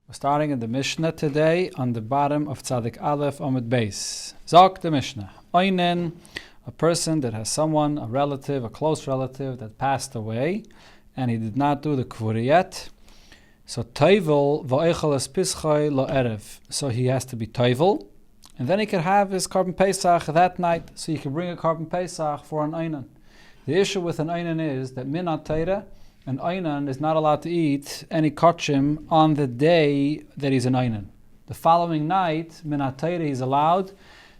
We're starting in the Mishnah today on the bottom of Tzadik Aleph Amud Beis. Zok the Mishnah. Oinen, a person that has someone, a relative, a close relative that passed away, and he did not do the kvura yet. So toivel va'echel es pischoi lo erev. So he has to be toivel, and then he can have his carbon pesach that night. So you can bring a carbon pesach for an einan. The issue with an einan is that minat Torah, an einan is not allowed to eat any kachim on the day that he's an einan. The following night, minat Torah, he's allowed.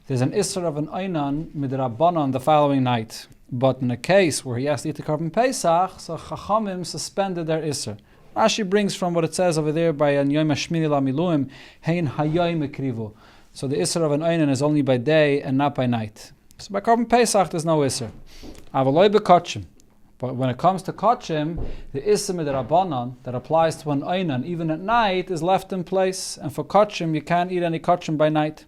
There's an isser of an einan midrabanan the following night. But in a case where he has to eat the carbon pesach, so chachamim suspended their isser. Rashi brings from what it says over there by an yom hashmini lamiluim, hein hayoim ekrivu. So the isser of an einan is only by day and not by night. So by carbon pesach there's no isser. Avaloi bekachim. But when it comes to kachim, the isser midrabanan that applies to an einan even at night is left in place. And for kachim, you can't eat any kachim by night.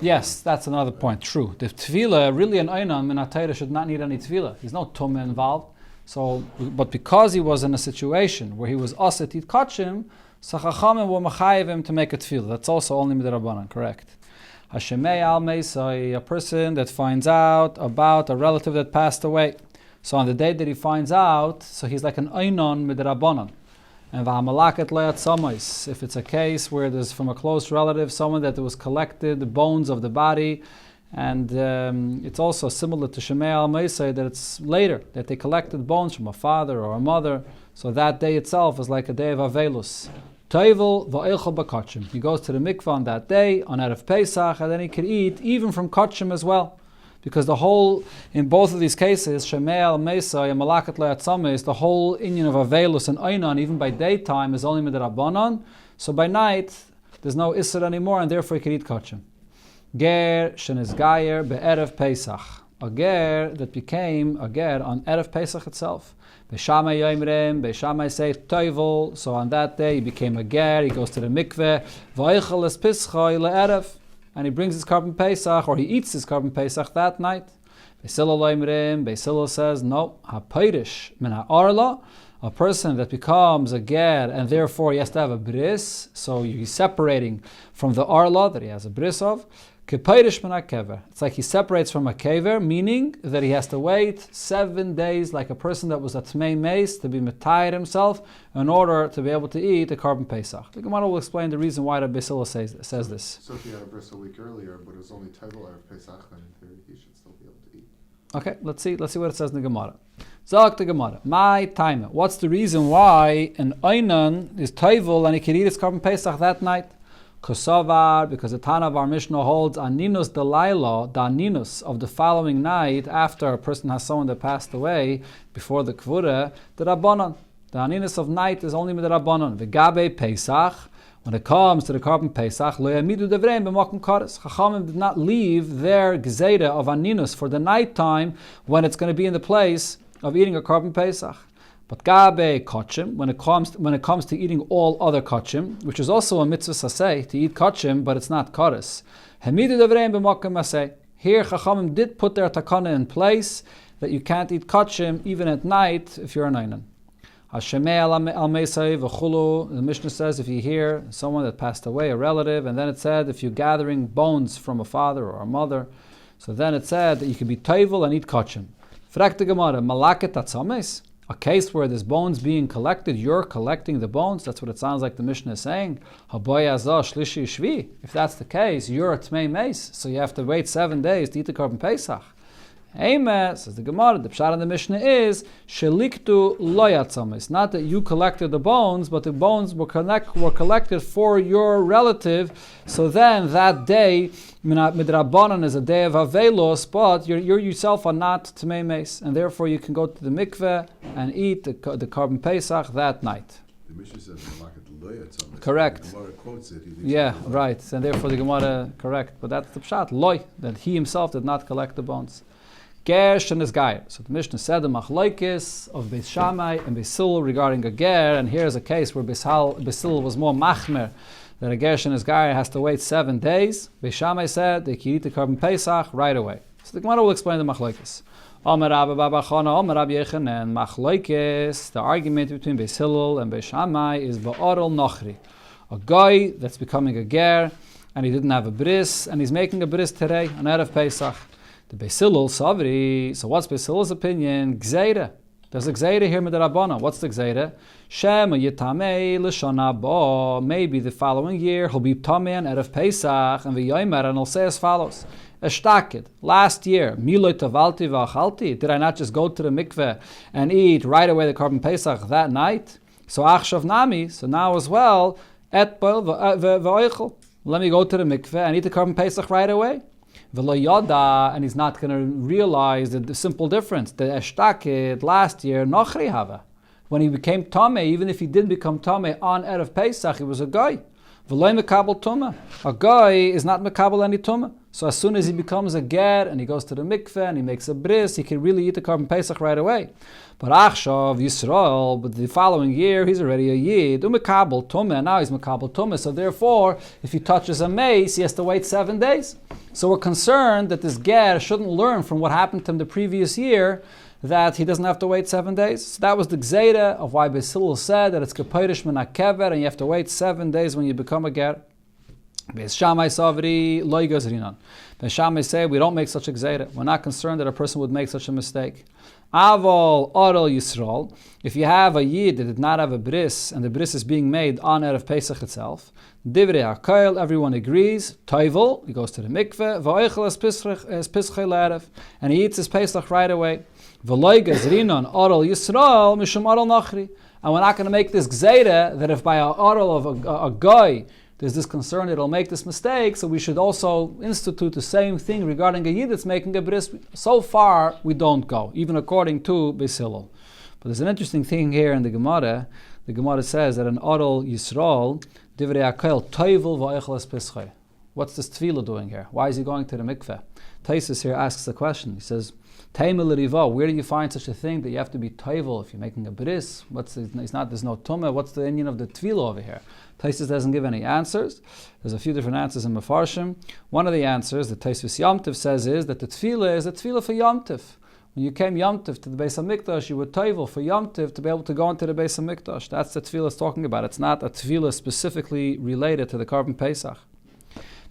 Yes, that's another point. True. The tefillah, really an einan minat Torah should not need any tefillah. He's no tumah involved. So, but because he was in a situation where he was asked to eat kachim, so chachamim were mechayev him to make a tefillah. That's also only midrabanan. Correct. Hashemei al meisai, a person that finds out about a relative that passed away. So on the day that he finds out, so he's like an einon midrabanan. And v'hamalaket le'at samais, if it's a case where there's from a close relative, someone that was collected the bones of the body, and it's also similar to Shemei al meisai that it's later that they collected bones from a father or a mother. So that day itself is like a day of avelus. Toivel va'echel b'kachim. He goes to the mikvah on that day, on Erev Pesach, and then he can eat even from kachim as well. Because the whole, in both of these cases, Shemei al Meisai and Malakat Le'atzame, is the whole inyan of Avelus and Einan, even by daytime, is only midrabanan. So by night, there's no Isser anymore, and therefore he can eat kachim. Ger shenis gayer be'erev Pesach. A ger that became a ger on Erev Pesach itself. Beishamai yoimrem, Beishamai say toivel. So on that day he became a ger. He goes to the mikveh. Va'echel es pischoi le'erev, and he brings his carbon pesach, or he eats his carbon pesach that night. Beisilo yoimrem, Beisilo says no. Ha'peirish min ha'arla, a person that becomes a ger and therefore he has to have a bris. So he's separating from the arla that he has a bris of. It's like he separates from a kever, meaning that he has to wait 7 days, like a person that was a tmei meis, to be metayed himself in order to be able to eat the carbon pesach. The Gemara will explain the reason why the Beisila says this. So if he had a bris a week earlier, but it was only tevel of pesach, then in theory he should still be able to eat. Okay, let's see what it says in the Gemara. Zok the Gemara, my time. What's the reason why an einan is tevel and he can eat his carbon pesach that night? Kosovar, because the Tana of our Mishnah holds aninus delaila, the aninus of the following night after a person has someone that passed away before the kvura, the rabbanon. The aninus of night is only with the rabbanon. V'gabe pesach, when it comes to the carbon pesach, lo yamidu devreim b'makom kares. Chachamim did not leave their gzeira of aninus for the nighttime when it's going to be in the place of eating a carbon pesach. But gabe kachim, when it comes to eating all other kachim, which is also a mitzvah saseh, to eat kachim, but it's not kares. Hamidu devreim b'makom maseh. Here Chachamim did put their takana in place that you can't eat kachim even at night if you're an einan. Hashemei al meisai v'chulu. The Mishnah says if you hear someone that passed away, a relative, and then it said if you're gathering bones from a father or a mother, so then it said that you can be toivel and eat kachim. Frak the Gemara, malaket atzames. A case where there's bones being collected, you're collecting the bones. That's what it sounds like the Mishnah is saying. If that's the case, you're a tmei meis, so you have to wait 7 days to eat the carbon pesach. Amen, says the Gemara. The pshat in the Mishnah is sheliktu loyatzamis. Not that you collected the bones, but the bones were collected for your relative. So then that day, midrabanan is a day of avelos, but you yourself are not tmei meis, and therefore you can go to the mikveh and eat the carbon pesach that night. The Mishnah says loyatzamis. Correct. The Gemara quotes it. Yeah, right. And therefore the Gemara correct, but that's the pshat loy, that he himself did not collect the bones. Ger shenis gayer. So the Mishnah said the machlokes of Beis Shammai and Beis Hillel regarding a ger, and here's a case where Beis Hillel was more machmer, that a ger shenis gayer has to wait 7 days. Beis Shammai said they can eat the carbon pesach right away. So the Gemara will explain the machlokes. Amar Rabba Baba Chana, Amar Rabbi Yechanan, Machloikes, the argument between Beis Hillel and Beis Shammai is Ba'arol Nachri. A guy that's becoming a ger, and he didn't have a bris, and he's making a bris today, on Erev Pesach. The Beis Hillel Savri, so what's Beis Hillel's opinion? Gzeira. There's a gzeira here with the Rabbana. What's the gzeira? Shema yitamei l'shana ba. Maybe the following year he'll be tamei on Erev Pesach, and v'yomer, and he'll say as follows. Eshtakid, last year, miloi tavalti v'achalti. Did I not just go to the mikveh and eat right away the Korban Pesach that night? So achshav nami, so now as well, etbel v'oichel. Let me go to the mikveh and eat the Korban Pesach right away. V'lo yada, and he's not going to realize the simple difference. The eshtakid last year, nochri hava. When he became tamei, even if he didn't become tamei on Erev Pesach, he was a guy. V'lo mekabel tumah. A guy is not mekabel any tumah. So as soon as he becomes a ger and he goes to the mikveh and he makes a bris, he can really eat the Korban Pesach right away. But Achshav Yisrael, but the following year he's already a yid, umekabel tumah, and now he's mekabel tumah. So therefore, if he touches a mace, he has to wait 7 days. So we're concerned that this ger shouldn't learn from what happened to him the previous year, that he doesn't have to wait 7 days. So that was the gzeira of why Beis Hillel said that it's kapirish min hakever, and you have to wait 7 days when you become a ger. Beis Shammai Savri loy gazrinan. Beis Shammai say we don't make such a gzeira. We're not concerned that a person would make such a mistake. Avol Oral Yisrael. If you have a yid that did not have a bris, and the bris is being made on Erev Pesach itself, Divrei HaKoil, everyone agrees. Toivel, he goes to the mikveh. V'oichel es pischei l'erev, and he eats his Pesach right away. V'loy gazrinan Oral Yisrael mishum Oral Nachri. And we're not going to make this gzeira that if by a oral of a guy there's this concern that it'll make this mistake, so we should also institute the same thing regarding a yid that's making a bris. So far, we don't go, even according to Beis Hillel. But there's an interesting thing here in the Gemara. The Gemara says that an Oral Yisrael, Divrei HaKoil, Toivel v'oichel es pischei. What's this tefillah doing here? Why is he going to the mikveh? Taisus here asks the question. He says, Taimel riva, where do you find such a thing that you have to be toivel if you're making a bris? There's no tumah. What's the inyan of the tefillah over here? Taisus doesn't give any answers. There's a few different answers in Mefarshim. One of the answers that Taisus Yom Tov says is that the tefillah is a tefillah for Yom Tov. When you came Yom Tov to the Beis HaMikdash, you were toivel for Yom Tov to be able to go into the Beis HaMikdash. That's the tefillah is talking about. It's not a tefillah specifically related to the Korban Pesach.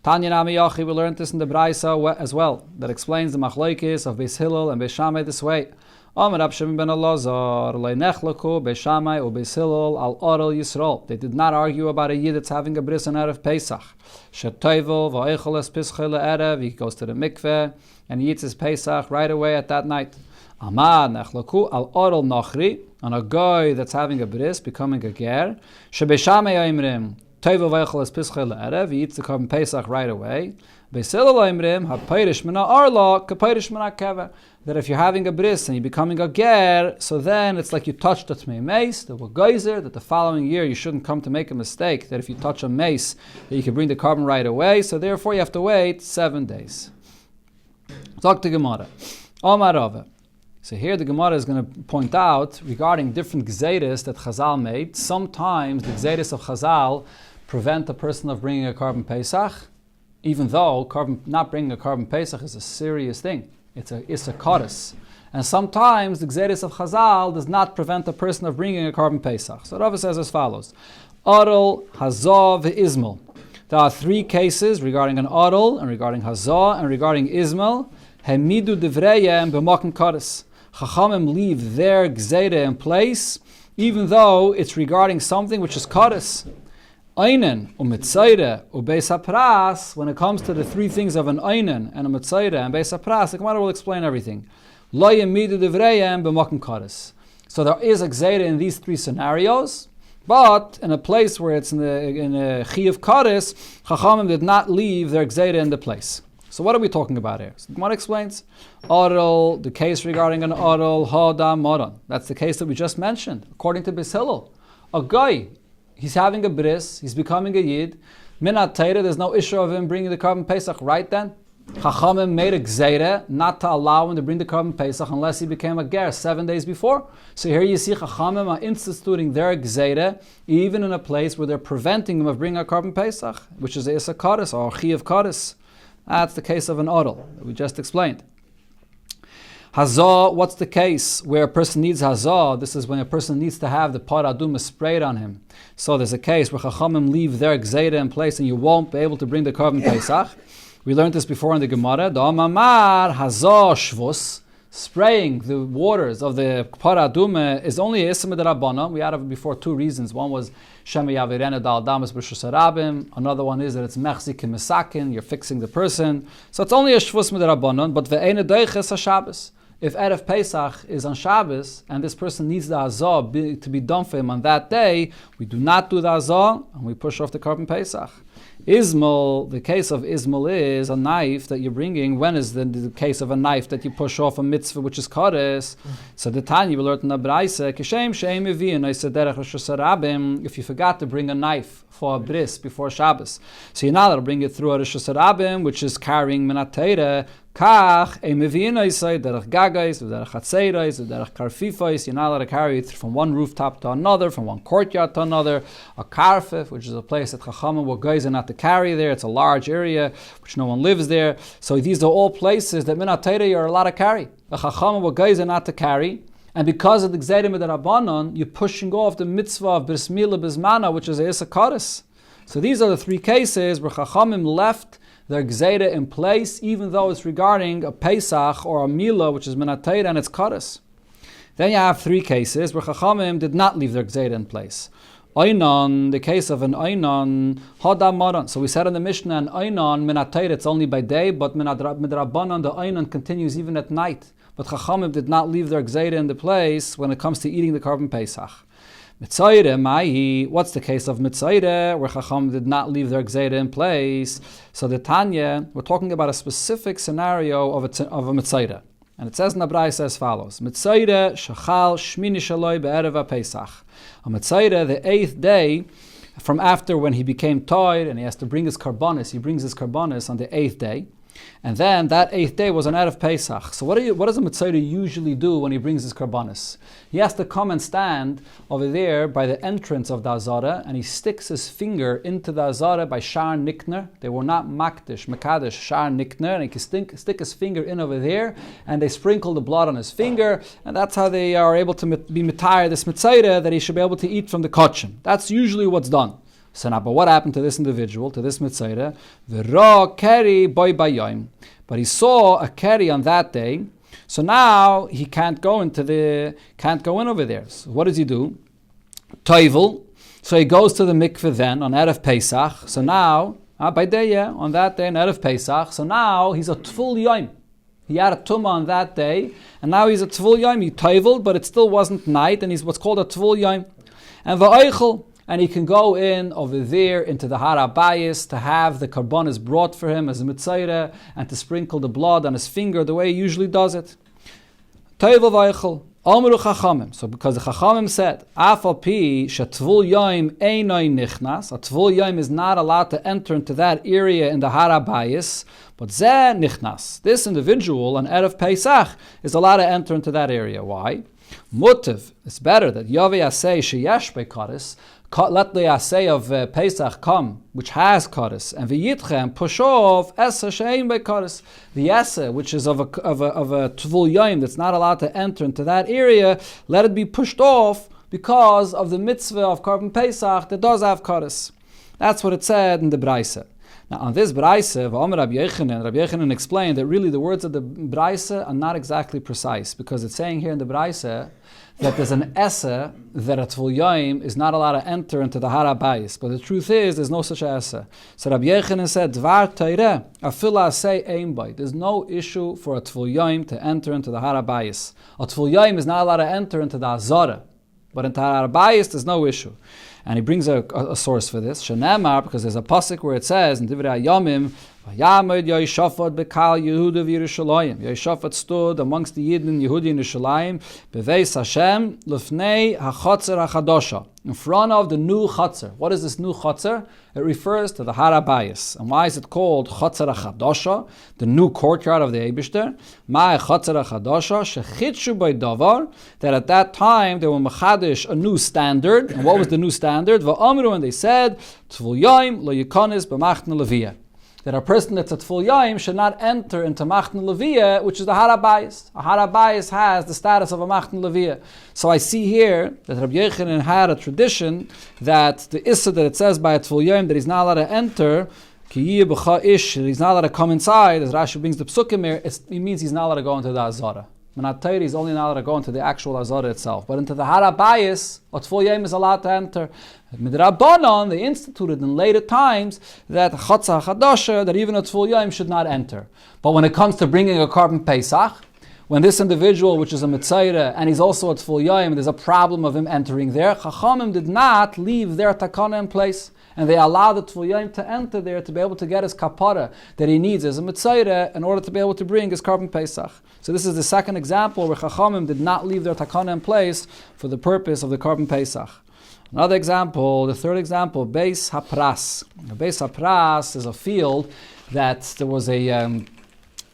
Tanya Nami Yachi, we learned this in the Braisa as well, that explains the machlokes of Beis Hillel and Beis Shammai this way. Amar Rab Shimon ben Elazar, le'nechlaku Beis Shammai u Beis Hillel al Oral Yisrael. They did not argue about a yid that's having a bris on Erev Pesach. Shetoivel va'oichel es pischei le'erev. He goes to the mikveh and he eats his Pesach right away at that night. Amar nechlaku al Oral Nachri, on a guy that's having a bris, becoming a ger. Shebeis Shammai oimrim. Toivel v'oichel es pischei le'erev. He eats the Korban Pesach right away. Beis Hillel oimrim ha'peirish mina arla k'peirish mina kever. That if you're having a bris and you're becoming a ger, so then it's like you touched a tmei mace, the geyser, that the following year you shouldn't come to make a mistake, that if you touch a mace, that you can bring the carbon right away, so therefore you have to wait 7 days. Talk to Gemara. Omar Rava. So here the Gemara is going to point out regarding different gzeiros that Chazal made. Sometimes the gzeiros of Chazal prevent a person of bringing a Korban Pesach, even though not bringing a Korban Pesach is a serious thing. It's a chorus. And sometimes the gzeiros of Chazal does not prevent a person of bringing a Korban Pesach. So Rava says as follows. Oral, Hazah, Ismail. There are 3 cases regarding an Oral, and regarding Hazah, and regarding Ismail. Hemidu divreyem b'makom chorus. Chachamim leave their gzeira in place, even though it's regarding something which is chorus. Einen, u'mitzayre, u'beis hapras, when it comes to the 3 things of an einen, and a mitzayre, and beis hapras, the Gemara will explain everything. Lo yemidu divreyem b'makom chorus. So there is a gzeira in these 3 scenarios, but in a place where it's in a chi of chorus, Chachamim did not leave their gzeira in the place. So what are we talking about here? So the Gemara explains, Oral, the case regarding an Oral, Hada, Moran. That's the case that we just mentioned. According to Beis Hillel, a guy, he's having a bris, he's becoming a yid. Minat Teira, there's no issue of him bringing the Korban Pesach right then. Chachamim made a gzeira not to allow him to bring the Korban Pesach unless he became a ger 7 days before. So here you see Chachamim are instituting their gzeira even in a place where they're preventing him of bringing a Korban Pesach, which is a Issa Kodesh or Chi of Kodesh. That's the case of an Oral that we just explained. Hazah, what's the case where a person needs hazah? This is when a person needs to have the par aduma sprayed on him. So there's a case where Chachamim leave their gzeira in place and you won't be able to bring the korban Pesach. We learned this before in the Gemara. The Amamar hazah shvus, spraying the waters of the par aduma is only a isma d'Rabbanan. We had it before two reasons. One was Shema Yavirena Dal Damas B'Shus Harabim. Another one is that it's Mechzik Misakin, you're fixing the person. So it's only a shvus d'Rabbanan, but ve'ena deiches HaShabbos. If Erev Pesach is on Shabbos and this person needs the hazah to be done for him on that day, we do not do the hazah and we push off the korban Pesach. Ismol, the case of Ismol is a knife that you're bringing. When is the case of a knife that you push off a mitzvah which is Kodesh? So the Tanya we learned in the Braise, Kishem Sheim Evin, I said Derech Rosh Hashanah, if you forgot to bring a knife for a bris before Shabbos, so you're not allowed to bring it through a Rosh Hashanah, which is carrying Menat Torah. Kach, Emevina say derech gagais, derech chatzeirais, derech karfifais. You're not allowed to carry it from one rooftop to another, from one courtyard to another. A karfif, which is a place that Chachamim were guys are not to carry there. It's a large area which no one lives there. So these are all places that Minat Torah you're allowed to carry. The Chachamim were guys are not to carry. And because of the Gzeirim D'Rabbanan, you're pushing off the mitzvah of Bris Milah Bismana, which is a Issa Kodesh. So these are the three cases where Chachamim left their Gzeira in place, even though it's regarding a Pesach or a Milah, which is Minat Torah and it's Kodesh. Then you have three cases where Chachamim did not leave their Gzeira in place. Einon, the case of an Einon, Hadam Maran. So we said in the Mishnah, an Einon, Minat Torah, it's only by day, but Midrabanan, the Einon continues even at night. But Chachamim did not leave their Gzeira in the place when it comes to eating the korban Pesach. Mitzaire, Mahi, what's the case of Mitzaire, where Chacham did not leave their Gzeira in place? So the Tanya, we're talking about a specific scenario of a Mitzaire. And it says in the Braise as follows, Mitzaire, Shachal, Shmini Shaloi, Be'erev Pesach. A Mitzaire, the 8th day, from after when he became tired and he has to bring his karbanis, he brings his karbanis on the 8th day. And then that 8th day was an Erev Pesach. So what does a Mitzvah usually do when he brings his karbanis? He has to come and stand over there by the entrance of the Azara, and he sticks his finger into the Azara by Shar Nikner. They were not Makdish, Mekadesh, Shar Nikner, and he can stick his finger in over there, and they sprinkle the blood on his finger, and that's how they are able to be Mitayr, this Mitzvah, that he should be able to eat from the Kachim. That's usually what's done. So now, but what happened to this individual, to this Mitzayra? V'ra keri boy bayayim. But he saw a keri on that day, so now he can't go in over there. So what does he do? Toivel. So he goes to the mikveh then on Erev Pesach. So now, by day, on that day on Erev Pesach. So now he's a tful yom. He had a tumah on that day, and now he's a tful yom. He toivel, but it still wasn't night, and he's what's called a tful yom. And v'oichel. And he can go in over there into the Har HaBayis to have the karbanis brought for him as a mitzayra and to sprinkle the blood on his finger the way he usually does it. Toivel vaychel, Amru Chachamim. So because the Chachamim said, Afal pi shetvul yoim einoi nichnas, a tvul yoim is not allowed to enter into that area in the Har HaBayis, but zeh nichnas. This individual on Erev Pesach is allowed to enter into that area. Why? Mutiv, it's better that Yavi Asay sheyesh bekoris. Let the assay of Pesach come, which has Kodesh, and v'yitchem push off esa she'ein beKodesh. The esa, which is of a tvul yom that's not allowed to enter into that area, let it be pushed off because of the mitzvah of korban Pesach that does have Kodesh. That's what it said in the Braise. Now on this Braise, Rabbi Yechanan explained that really the words of the Braise are not exactly precise, because it's saying here in the Braise that there's an essa that a tvul yom is not allowed to enter into the Har HaBayis. But the truth is, there's no such essa. So Rabbi Yechanan said, Dvar Teireh, afila say aim by. There's no issue for a tvul yom to enter into the Har HaBayis. A tvul yom is not allowed to enter into the Azara. But into Har HaBayis, there's no issue. And he brings a source for this, Shenemar, because there's a pasuk where it says in Divrei Hayomim, Vayamod Yoshafat bekal Yehuda v'Yerushalayim. Yoshafat stood amongst the Yidden in Yehudi and Yerushalayim, beveis Hashem lefnei hachatzer hachadosha, in front of the new chatzer. What is this new chatzer? It refers to the Har HaBayis. And why is it called chatzer hachadosha, the new courtyard of the Eibishter? Ma chatzer hachadosha shechitshu by davar, that at that time they were mechadish a new standard. And what was the new standard? Va'amru, and they said, Tvul yom lo yikonis b'machna leviyah. that a person that's at full yaim should not enter into Machtan Leviyah, which is the Harabayis. A Harabayis has the status of a Machtan Leviyah. So I see here that Rabbi Yochanan had a tradition that the Issa that it says by at full yaim that he's not allowed to enter, he's not allowed to come inside, as Rashi brings the Psukim here, it means he's not allowed to go into the Azara. Menat Torah is only not allowed to go into the actual Azara itself. But into the Harabayis, at full yaim is allowed to enter. Midrabanan, they instituted in later times that Chatzah Chadasha, that even at full yaim should not enter. But when it comes to bringing a Korban Pesach, when this individual, which is a Mitzayra, and he's also at full yaim, there's a problem of him entering there, Chachamim did not leave their takana in place. And they allowed the Tvul Yom to enter there to be able to get his kapara that he needs as a Mitzayra in order to be able to bring his Korban Pesach. So this is the second example where Chachamim did not leave their takana in place for the purpose of the Korban Pesach. Another example, the third example, Beis Hapras. Beis Hapras is a field that there was a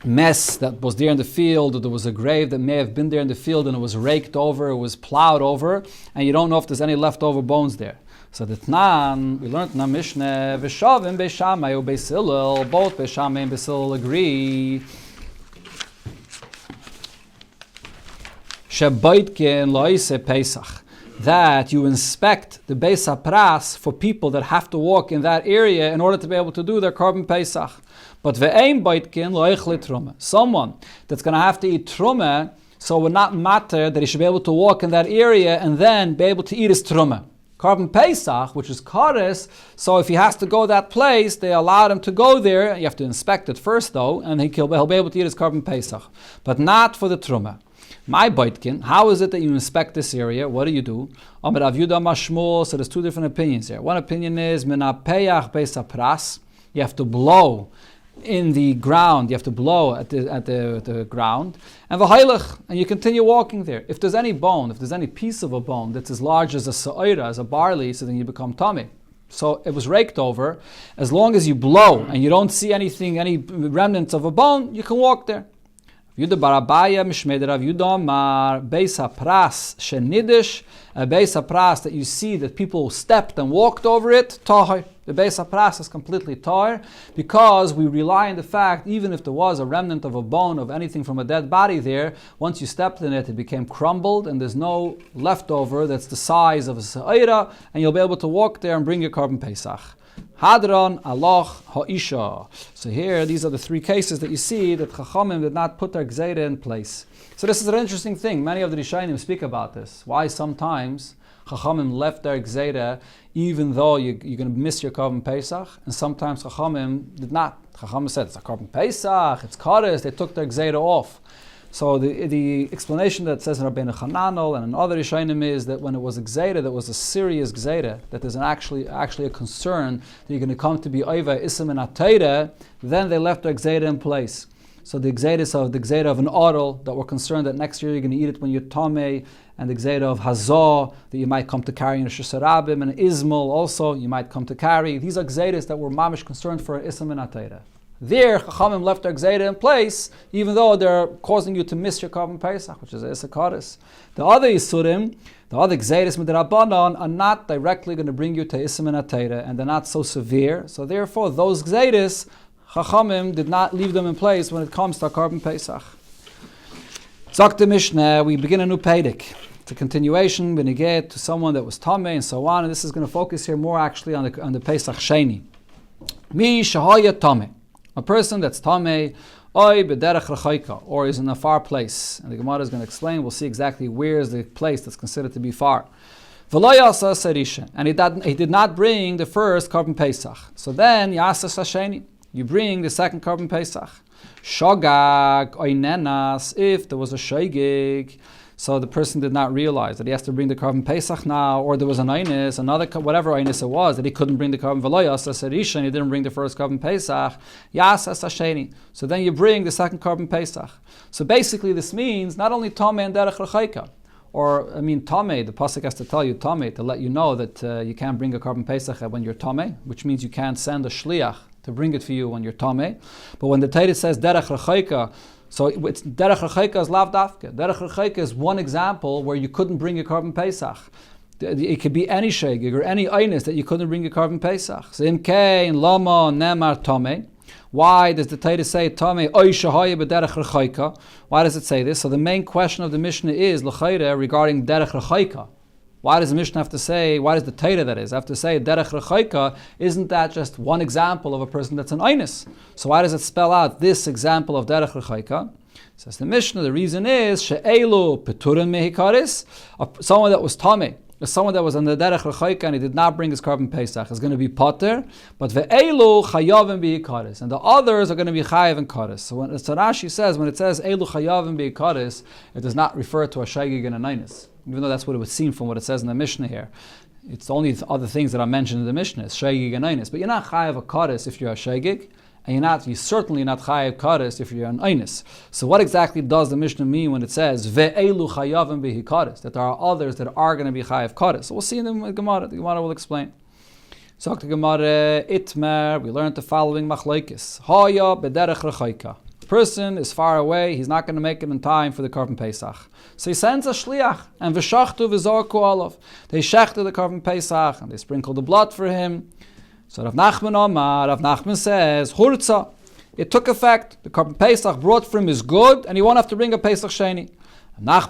mess that was there in the field, or there was a grave that may have been there in the field and it was raked over, it was plowed over, and you don't know if there's any leftover bones there. So the Tnan, we learned in the Mishnah, V'shavim Beis Shammai or Beis Hillel, both Beis Shammai and Beis Hillel agree. Shebaitkin loise Pesach, that you inspect the Beis Hapras for people that have to walk in that area in order to be able to do their Korban Pesach. But ve'ein baitkin loichle truma, someone that's going to have to eat truma, so it would not matter that he should be able to walk in that area and then be able to eat his truma. Korban Pesach, which is Kares, so if he has to go that place, they allowed him to go there. You have to inspect it first, though, and he'll be able to eat his Korban Pesach, but not for the Truma. My Baitkin, how is it that you inspect this area? What do you do? Amar Rav Yudah Mashmul, so there's two different opinions here. One opinion is, Menapeyach Beis Hapras, you have to blow in the ground, you have to blow at the ground, and v'hailach, and you continue walking there. If there's any bone, if there's any piece of a bone that's as large as a sa'ira, as a barley, so then you become tummy. So it was raked over. As long as you blow and you don't see anything, any remnants of a bone, you can walk there. Yudah Barabaya Mishmei Rav Yudah Mar Beis Hapras Shenidish, a Beis Hapras that you see that people stepped and walked over it, Tahir. The Beis Hapras is completely Tahir because we rely on the fact, even if there was a remnant of a bone of anything from a dead body there, once you stepped in it, it became crumbled and there's no leftover that's the size of a Sa'ira, and you'll be able to walk there and bring your Korban Pesach. Hadron, Aloch, Ha'isha. So here, these are the three cases that you see that Chachamim did not put their Gzeira in place. So this is an interesting thing. Many of the Rishonim speak about this. Why sometimes Chachamim left their Gzeira even though you're going to miss your Korban Pesach, and sometimes Chachamim did not. Chachamim said, it's a Korban Pesach, it's Kodesh, they took their Gzeira off. So the explanation that says in Rabbeinu Chananel and in other Rishonim is that when it was a Gzeira, that was a serious Gzeira, that there's actually a concern that you're going to come to be Oiva Isam and Atayra, then they left their Gzeira in place. So the Gzeira of an Oral, that we're concerned that next year you're going to eat it when you're Tomei, and the Gzeira of Hazah, that you might come to carry in Rosh Hashanah, and Ismail also, you might come to carry. These are Gzeiras that were mamish concerned for Isam and Atayra. There, Chachamim left their Gzeira in place, even though they're causing you to miss your Korban Pesach, which is Issa Kodesh. The other Yisurim, the other Gzeiras Midrabanan, are not directly going to bring you to Isam and Atayra, and they're not so severe. So therefore, those Gzeiras, Chachamim did not leave them in place when it comes to Korban Pesach. Zok the Mishnah, we begin a new Pedic. It's a continuation, beniged to someone that was Tameh and so on, and this is going to focus here more actually on the Pesach Sheni. Mi Shahaya Tameh. A person that's Tameh, Oy B'derech Rechaika, or is in a far place. And the Gemara is going to explain, we'll see exactly where is the place that's considered to be far. V'lo yasa Sarisha, and he did not bring the first Korban Pesach. So then, Yasa Sasheni, you bring the second Korban Pesach. Shogag Oinenas, if there was a Shogig, so the person did not realize that he has to bring the Korban Pesach now, or there was an Einis, another, whatever Einis it was, that he couldn't bring the Korban V'loyas, Sarisha, and he didn't bring the first Korban Pesach, Yasa Sasheni. So then you bring the second Korban Pesach. So basically this means not only Tomei and Derech Rechaika, or, Tomei, the Pasuk has to tell you Tomei, to let you know that you can't bring a Korban Pesach when you're Tomei, which means you can't send a Shliach to bring it for you when you're Tomei. But when the Torah says Derech Rechaika, so it's Derech Rechaika is Lav Dafka. Derech Rechaika is one example where you couldn't bring a Korban Pesach. It could be any Shegig or any Einis that you couldn't bring a Korban Pesach. So Imkein, Lama, Nemar, Tomei. Why does the Torah say Tamei oy shahaya b'derech rechaika? Why does it say this? So the main question of the Mishnah is l'chayre regarding derech rechaika. Why does the Mishnah have to say, why does the Torah, that is, have to say derech rechaika? Isn't that just one example of a person that's an einus? So why does it spell out this example of derech rechaika? Says the Mishnah, the reason is she'elu peturin mehikaris, someone that was tamei, someone that was on the derech rechaika and he did not bring his carbon pesach is going to be potter, but ve'elu chayavim b'ikaris, and the others are going to be chayav and karis. So when Rashi says, when it says elu chayavim b'ikaris, it does not refer to a shaygig and a nainis, even though that's what it would seem from what it says in the Mishnah here. It's only other things that are mentioned in the Mishnah, shaygig and nainis, but you're not chayav a karis if you're a shaygig. And you're certainly not chayav kares if you're an einus. So what exactly does the Mishnah mean when it says ve'elu chayavim b'hikares, that there are others that are going to be chayav kares? So we'll see in the Gemara. The Gemara will explain. So the Gemara itmer, we learned the following machlokes. Haya b'derech rechaika. Person is far away, he's not going to make it in time for the Korban Pesach. So he sends a shliach, and v'shachtu v'zorku olav. They shechted the Korban Pesach, and they sprinkle the blood for him. So Rav Nachman says, Hurtza, it took effect. The Korban Pesach brought for him is good, and he won't have to bring a Pesach Sheni. Rav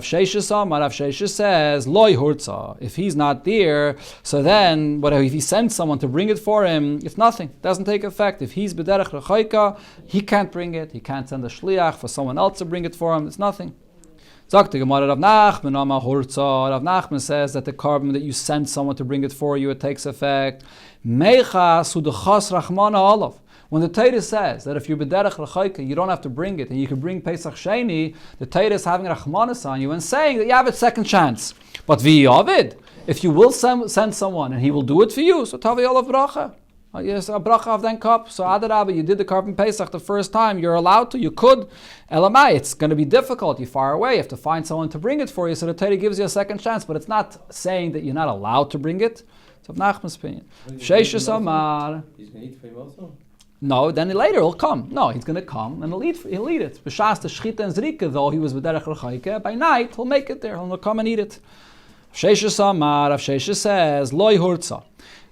Sheshes says, Loi Hurtza, if he's not there, so then, whatever, if he sends someone to bring it for him, it's nothing. It doesn't take effect. If he's B'derech Rechaika, he can't bring it. He can't send a shliach for someone else to bring it for him. It's nothing. Rav Nachman says that the carbon that you send someone to bring it for you, it takes effect. When the Torah says that if you're b'derech rechaika, you don't have to bring it, and you can bring Pesach Sheni, the Torah is having rachmanas on you and saying that you have a second chance. But v'yavid, if you will send someone and he will do it for you, so tavi olav bracha. Yes, a bracha of that cup. So Adarabah, you did the Korban Pesach the first time, you're allowed to, you could. Elamai, it's going to be difficult, you're far away, you have to find someone to bring it for you, so the Torah gives you a second chance, but it's not saying that you're not allowed to bring it. So Nachman's opinion. Sheishus Amar. He's going to eat for him also? No, then later he'll come. No, he's going to come and he'll eat it. B'shas the Shchita and Zrika, though he was b'derech rechaika, by night he'll make it there, he'll come and eat it. Sheishus Amar, Rav Sheshes says, Loi Hurtza.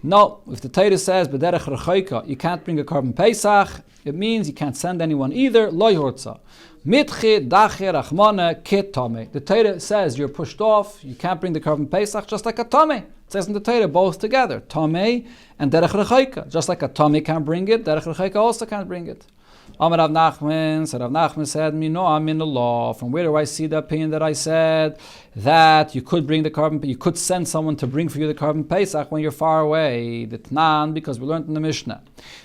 No, if the Torah says b'derech rechaika, you can't bring a Korban Pesach, it means you can't send anyone either. Lo yorza. Mitche dache rachmana kit tame. The Torah says you're pushed off, you can't bring the Korban Pesach, just like a tame. It says in the Torah both together, tame and derech rechaika. Just like a tame can't bring it, derech rechaika also can't bring it. Amar Rav Nachman, so Rav Nachman said, "Mino I'm in the law. From where do I see the opinion that I said that you could bring the Korban, you could send someone to bring for you the Korban Pesach when you're far away? The Tnan, because we learned in the Mishnah,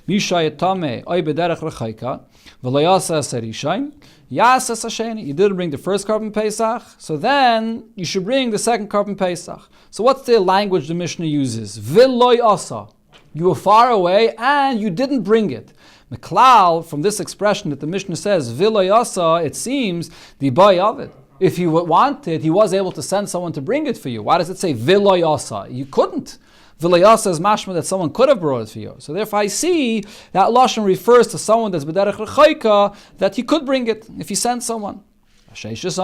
Misha yetame oy b'derech rechaika v'layasa serishain yasa sasheni. You didn't bring the first Korban Pesach, so then you should bring the second Korban Pesach. So what's the language the Mishnah uses? V'loy asa. You were far away and you didn't bring it. Meklal, from this expression that the Mishnah says, Vilayasa, it seems, the boy of it. If he wanted, he was able to send someone to bring it for you. Why does it say Vilayasa? You couldn't. Vilayasa is mashma that someone could have brought it for you. So therefore I see that Lashon refers to someone that's b'derech rechaika, that he could bring it if he sent someone. Rav Sheshes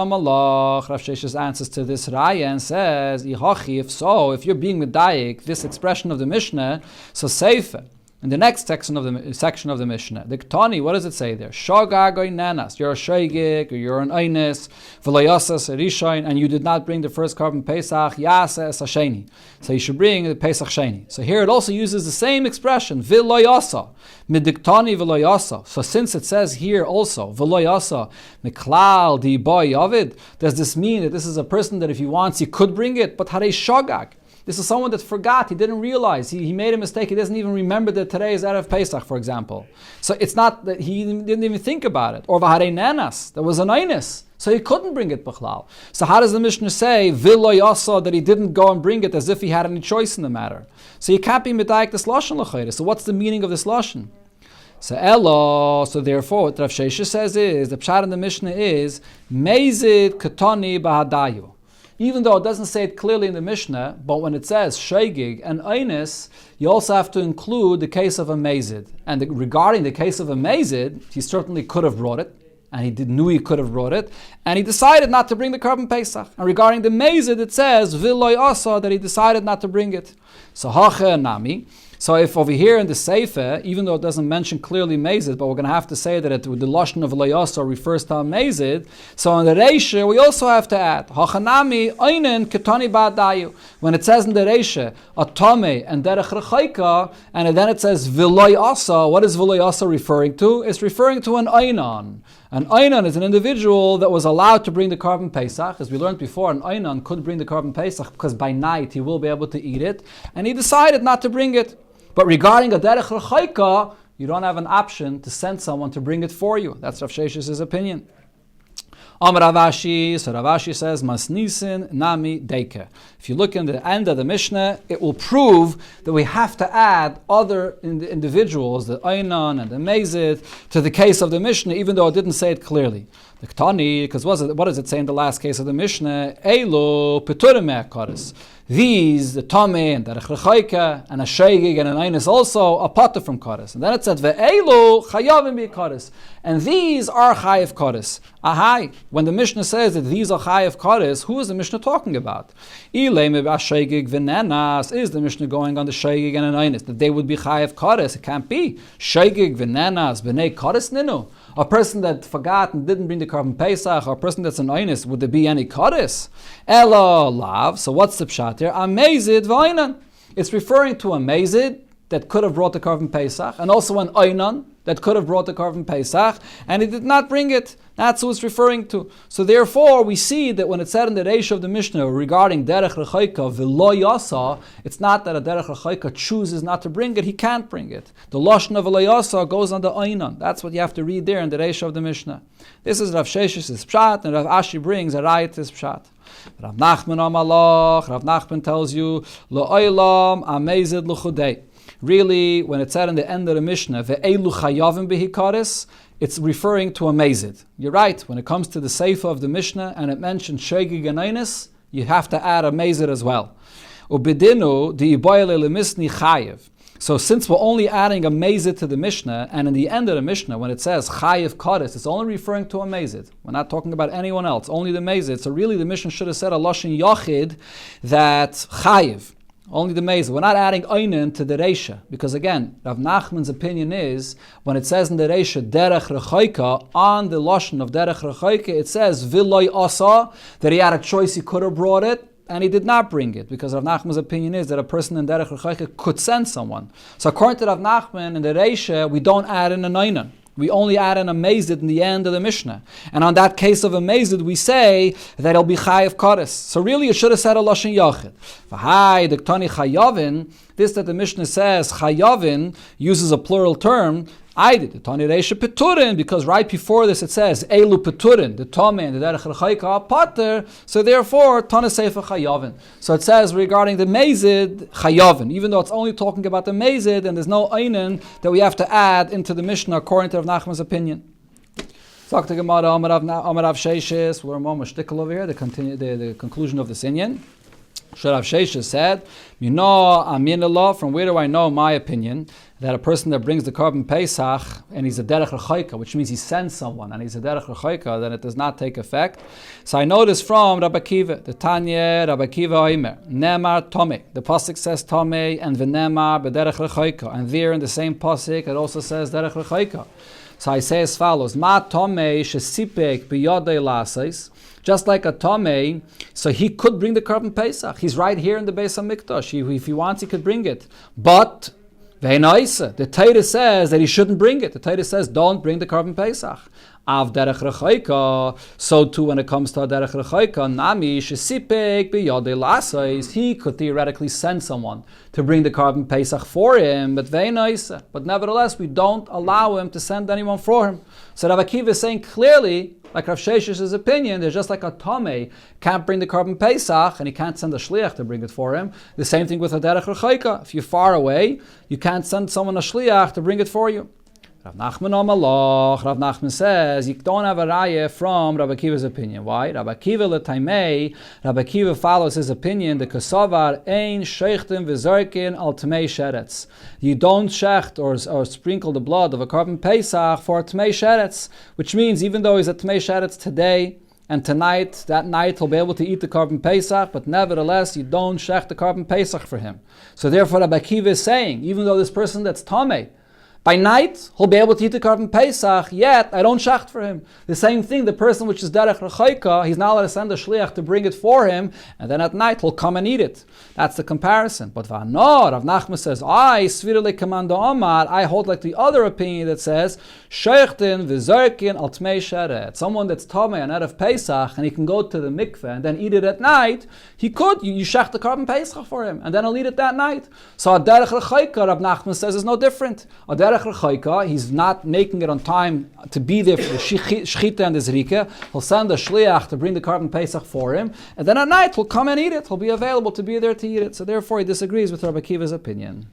answers to this raya and says, if so, if you're being medayik, this expression of the Mishnah, so seife. In the next section of the Mishnah, the Ketani, what does it say there? Shogagoy nanas, you're a shaygig, or you're an einis, v'layasas erishain, and you did not bring the first Korban Pesach, yasa es hasheni. So you should bring the Pesach Sheni. So here it also uses the same expression, v'layasa, midiktani v'layasa. So since it says here also, v'layasa, miklal di boy yavid, does this mean that this is a person that if he wants, he could bring it, but harei shogag? This is someone that forgot, he didn't realize, he made a mistake, he doesn't even remember that today is Erev Pesach, for example. So it's not that he didn't even think about it. Or Vaharei Nanas, there was an Einis, so he couldn't bring it B'chlal. So how does the Mishnah say, V'lo Yasa, that he didn't go and bring it as if he had any choice in the matter? So you can't be Medayik this Lashon L'chayre. So what's the meaning of this Lashon? So therefore, what Rav Sheshes says is, the Pshat in the Mishnah is, Mezid Katani Bahadayu. Even though it doesn't say it clearly in the Mishnah, but when it says Shaygig and Einis, you also have to include the case of a Mazid. And regarding the case of a Mazid, he certainly could have brought it, and he knew he could have brought it, and he decided not to bring the Korban Pesach. And regarding the Mazid, it says V'loy Asa, that he decided not to bring it. So hacha nami. So if over here in the Sefer, even though it doesn't mention clearly Mezid, but we're going to have to say that the lashon of Layasa refers to Mezid, so in the Reisha we also have to add Hachanami Einen Ketani Ba'dayu. When it says in the Reisha Atame and Derech Rechaika, and then it says V'loy Asa, what is V'loy Asa referring to? It's referring to an Einan. An Einan is an individual that was allowed to bring the Korban Pesach. As we learned before, an Einan could bring the Korban Pesach because by night he will be able to eat it, and he decided not to bring it. But regarding a derech rechaika, you don't have an option to send someone to bring it for you. That's Rav Shesh's opinion. Amar Rav Ashi, so Rav Ashi says, Masnisin nami deike. If you look in the end of the Mishnah, it will prove that we have to add other individuals, the Einan and the Mezid, to the case of the Mishnah, even though it didn't say it clearly. The Ktani, because what does it say in the last case of the Mishnah? Eilu peturim me'akaris. These, the Tomei and Derech Rechaika and a Sheigig and an Einis also a potter from Kodesh. And then it said, Ve'elu chayavim bi Kodesh. And these are Chayav Kodesh. Ahai, when the Mishnah says that these are Chayav Kodesh, who is the Mishnah talking about? Ileme b'Sheigig v'Nenas. Is the Mishnah going on the Sheigig and an Einis? That they would be Chayav Kodesh? It can't be. Sheigig v'Nenas b'nei Kodesh ninu. A person that forgot and didn't bring the Korban Pesach, or a person that's an Einis, would there be any Kodesh? Ela lav. So what's the pshat here? Amazid v'Einan. It's referring to a Mezid that could have brought the Korban Pesach, and also an Einan that could have brought the Korban Pesach, and he did not bring it. That's who it's referring to. So therefore, we see that when it said in the Reish of the Mishnah regarding Derech Rechaika v'lo yasa, it's not that a Derech Rechaika chooses not to bring it, he can't bring it. The lashon of v'lo yasa goes on the Einan. That's what you have to read there in the Reish of the Mishnah. This is Rav Shesh's pshat, and Rav Ashi brings a rayat his pshat. Rav Nachman Amalach, Rav Nachman tells you, Lo'olam amezid l'chudei. Really, when it said in the end of the Mishnah, Ve'elu chayavim b'hikaris, it's referring to a mezid. You're right, when it comes to the Sefer of the Mishnah, and it mentions Sheigig and Einis, you have to add a mezid as well. Ubedinu, di iboyle lemisni chayev. So since we're only adding a mezid to the Mishnah, and in the end of the Mishnah, when it says chayev kodesh, it's only referring to a mezid. We're not talking about anyone else, only the mezid. So really the Mishnah should have said a lashon yachid that chayev. Only the mezid. We're not adding Einan to the Reisha. Because again, Rav Nachman's opinion is, when it says in the Reisha, Derech Rechaika, on the Lashon of Derech Rechaika, it says, V'loi asa, that he had a choice, he could have brought it, and he did not bring it. Because Rav Nachman's opinion is that a person in Derech Rechaika could send someone. So according to Rav Nachman, in the Reisha, we don't add in an Einan. We only add in a mezid in the end of the Mishnah. And on that case of a mezid, we say that it'll be chayav kodesh. So really, it should have said a lashon yachid. V'hai, the ktani chayavin, this that the Mishnah says, chayavin, uses a plural term, I did the Tani Reisha Peturin, because right before this it says Elu Peturin, the Tome and the Derech Rechaika Pater, so therefore Tana Sefer Chayavin. So it says regarding the Mezid Chayavin, even though it's only talking about the Mezid and there's no Einan that we have to add into the Mishnah according to Rav Nachman's opinion. Talk to Gemara Amarav Sheishis, we're more shtickle over here, the conclusion of the Sinyan. Rav Sheshes said, from where do I know my opinion that a person that brings the Korban Pesach and he's a Derech Rechaika, which means he sends someone and he's a Derech Rechaika, then it does not take effect. So I know this from Rabbi Akiva, the Tanya, Rabbi Akiva Oimer, Nemar Tomei. The pasuk says Tomei and V'nemar b'Derech Rechaika, and there in the same pasuk it also says Derech Rechaika. So I say as follows: Ma Tomei shesipek b'yodei lasais. Just like a Tomei, so he could bring the Korban Pesach. He's right here in the Beis HaMikdash. If he wants, he could bring it. But the Torah says that he shouldn't bring it. The Torah says, don't bring the Korban Pesach. Av derech rechaika. So too, when it comes to derech rechaika, nami shesipek biyodei lasais, he could theoretically send someone to bring the Korban Pesach for him. But ve'naisa. But nevertheless, we don't allow him to send anyone for him. So Rav Akiva is saying clearly, like Rav Shesh's opinion, there's just like a Tomei can't bring the Korban Pesach and he can't send a shliach to bring it for him. The same thing with a derech rechaika. If you're far away, you can't send someone a shliach to bring it for you. Rav Nachman Amalach, Rav Nachman says, you don't have a raya from Rabbi Akiva's opinion. Why? Rabbi Akiva l'taimei, Rabbi Akiva follows his opinion, the kasavar ein sheichtim v'zarkin al tmei sheretz. You don't shecht or sprinkle the blood of a Korban Pesach for tmei sheretz, which means even though he's a tmei sheretz today, and that night he'll be able to eat the Korban Pesach, but nevertheless you don't shech the Korban Pesach for him. So therefore Rabbi Akiva is saying, even though this person that's Tameh, by night, he'll be able to eat the Korban Pesach, yet I don't shacht for him. The same thing, the person which is derech rechaika, he's not allowed to send a shliach to bring it for him, and then at night he'll come and eat it. That's the comparison. But V'anor, Rav Nachman says, Svirele Kamando Omar, I hold like the other opinion that says, Sheichtin v'zorkin al tmei sheret. Someone that's tamei on Erev Pesach, and he can go to the mikveh and then eat it at night, he could, you shacht the Korban Pesach for him, and then he'll eat it that night. So a derech rechaika, Rav Nachman says, is no different. A derech rechaika, he's not making it on time to be there for the shchita and the zrika. He'll send a shliach to bring the Korban Pesach for him, and then at night he'll come and eat it. He'll be available to be there to eat it. So therefore he disagrees with Rabbi Akiva's opinion.